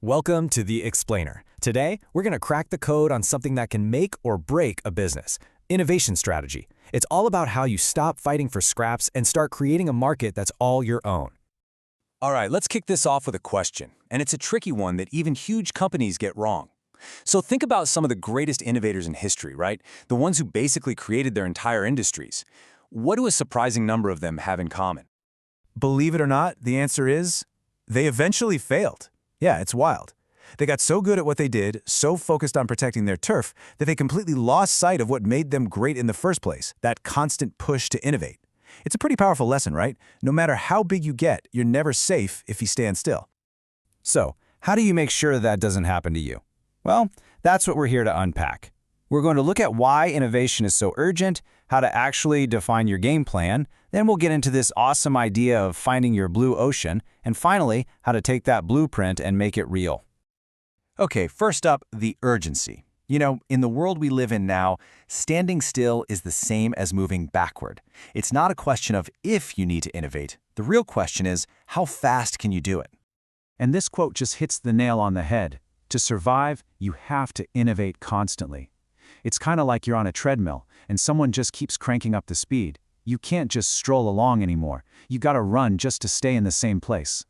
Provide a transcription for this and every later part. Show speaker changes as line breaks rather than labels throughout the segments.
Welcome to The Explainer. Today, we're going to crack the code on something that can make or break a business. Innovation strategy. It's all about how you stop fighting for scraps and start creating a market that's all your own.
All right, let's kick this off with a question, and it's a tricky one that even huge companies get wrong. So think about some of the greatest innovators in history, right? The ones who basically created their entire industries. What do a surprising number of them have in common?
Believe it or not, the answer is they eventually failed. Yeah, it's wild. They got so good at what they did, so focused on protecting their turf, that they completely lost sight of what made them great in the first place, that constant push to innovate. It's a pretty powerful lesson, right? No matter how big you get, you're never safe if you stand still.
So, how do you make sure that doesn't happen to you? Well, that's what we're here to unpack. We're going to look at why innovation is so urgent, how to actually define your game plan, then we'll get into this awesome idea of finding your blue ocean, and finally, how to take that blueprint and make it real.
Okay, first up, the urgency. You know, in the world we live in now, standing still is the same as moving backward. It's not a question of if you need to innovate. The real question is, how fast can you do it?
And this quote just hits the nail on the head. To survive, you have to innovate constantly. It's kind of like you're on a treadmill, and someone just keeps cranking up the speed. You can't just stroll along anymore. You gotta run just to stay in the same place.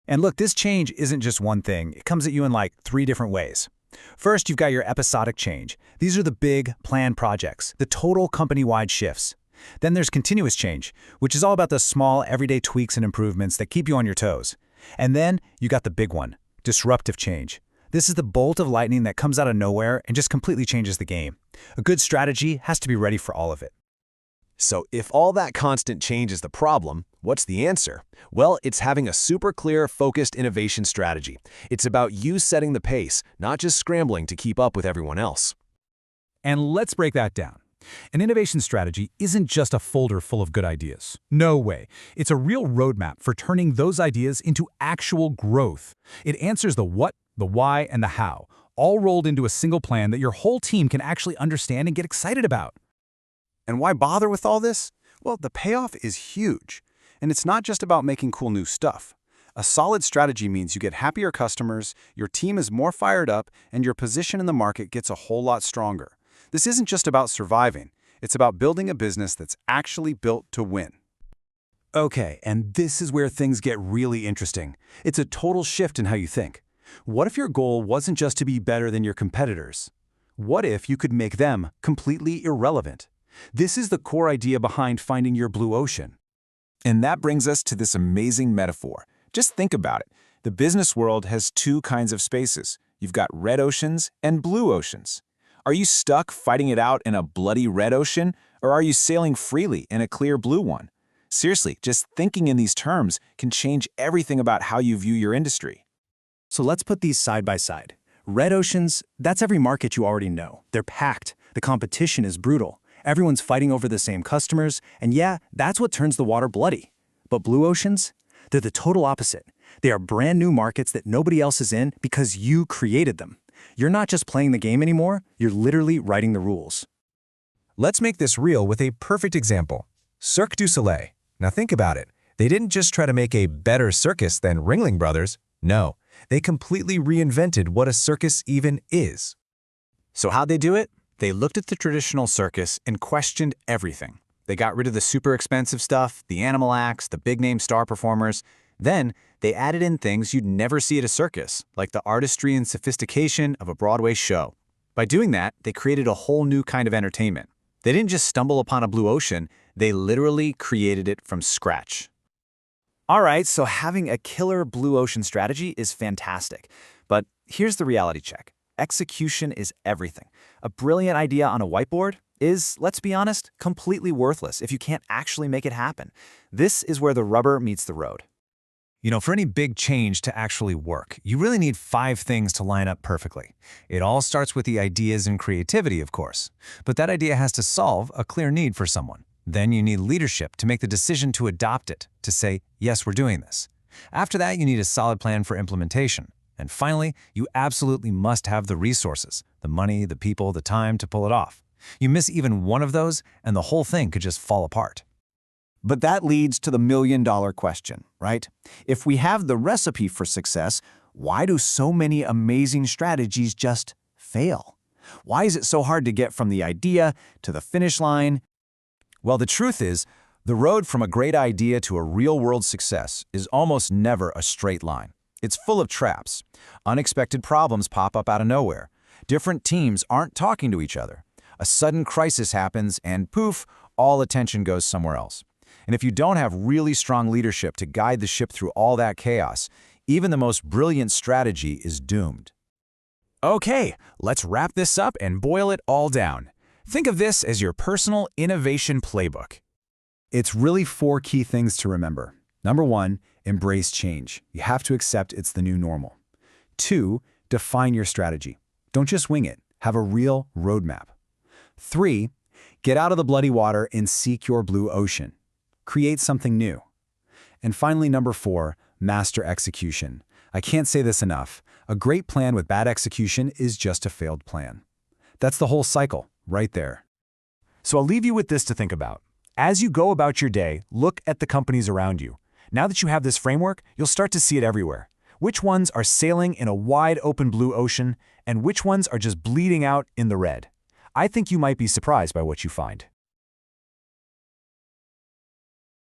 And look, this change isn't just one thing. It comes at you in like 3 different ways. First, you've got your episodic change. These are the big, planned projects, the total company-wide shifts. Then there's continuous change, which is all about the small, everyday tweaks and improvements that keep you on your toes. And then you got the big one, disruptive change. This is the bolt of lightning that comes out of nowhere and just completely changes the game. A good strategy has to be ready for all of it.
So if all that constant change is the problem, what's the answer? Well, it's having a super clear, focused innovation strategy. It's about you setting the pace, not just scrambling to keep up with everyone else.
And let's break that down. An innovation strategy isn't just a folder full of good ideas. No way. It's a real roadmap for turning those ideas into actual growth. It answers the what, the why, and the how, all rolled into a single plan that your whole team can actually understand and get excited about.
And why bother with all this? Well, the payoff is huge. And it's not just about making cool new stuff. A solid strategy means you get happier customers, your team is more fired up, and your position in the market gets a whole lot stronger. This isn't just about surviving. It's about building a business that's actually built to win.
Okay, and this is where things get really interesting. It's a total shift in how you think. What if your goal wasn't just to be better than your competitors? What if you could make them completely irrelevant? This is the core idea behind finding your blue ocean.
And that brings us to this amazing metaphor. Just think about it. The business world has 2 kinds of spaces. You've got red oceans and blue oceans. Are you stuck fighting it out in a bloody red ocean, or are you sailing freely in a clear blue one? Seriously, just thinking in these terms can change everything about how you view your industry.
So let's put these side by side. Red oceans, that's every market you already know. They're packed. The competition is brutal. Everyone's fighting over the same customers, and yeah, that's what turns the water bloody. But blue oceans? They're the total opposite. They are brand new markets that nobody else is in because you created them. You're not just playing the game anymore, you're literally writing the rules.
Let's make this real with a perfect example. Cirque du Soleil. Now think about it. They didn't just try to make a better circus than Ringling Brothers. No, they completely reinvented what a circus even is.
So how'd they do it? They looked at the traditional circus and questioned everything. They got rid of the super expensive stuff, the animal acts, the big-name star performers. Then, they added in things you'd never see at a circus, like the artistry and sophistication of a Broadway show. By doing that, they created a whole new kind of entertainment. They didn't just stumble upon a blue ocean, they literally created it from scratch.
All right, so having a killer blue ocean strategy is fantastic. But here's the reality check. Execution is everything. A brilliant idea on a whiteboard is, let's be honest, completely worthless if you can't actually make it happen. This is where the rubber meets the road.
You know, for any big change to actually work, you really need 5 things to line up perfectly. It all starts with the ideas and creativity, of course. But that idea has to solve a clear need for someone. Then you need leadership to make the decision to adopt it, to say, yes, we're doing this. After that, you need a solid plan for implementation. And finally, you absolutely must have the resources, the money, the people, the time to pull it off. You miss even one of those, and the whole thing could just fall apart.
But that leads to the million-dollar question, right? If we have the recipe for success,
Why do so many amazing strategies just fail? Why is it so hard to get from the idea to the finish line?
Well, the truth is, the road from a great idea to a real-world success is almost never a straight line. It's full of traps. Unexpected problems pop up out of nowhere. Different teams aren't talking to each other. A sudden crisis happens and poof, all attention goes somewhere else. And if you don't have really strong leadership to guide the ship through all that chaos, even the most brilliant strategy is doomed. Okay, let's wrap this up and boil it all down. Think of this as your personal innovation playbook.
It's really 4 key things to remember. Number 1, embrace change. You have to accept it's the new normal. 2, define your strategy. Don't just wing it. Have a real roadmap. 3, get out of the bloody water and seek your blue ocean. Create something new. And finally, number 4, master execution. I can't say this enough. A great plan with bad execution is just a failed plan. That's the whole cycle, right there.
So I'll leave you with this to think about. As you go about your day, look at the companies around you. Now that you have this framework, you'll start to see it everywhere. Which ones are sailing in a wide open blue ocean, and which ones are just bleeding out in the red? I think you might be surprised by what you find.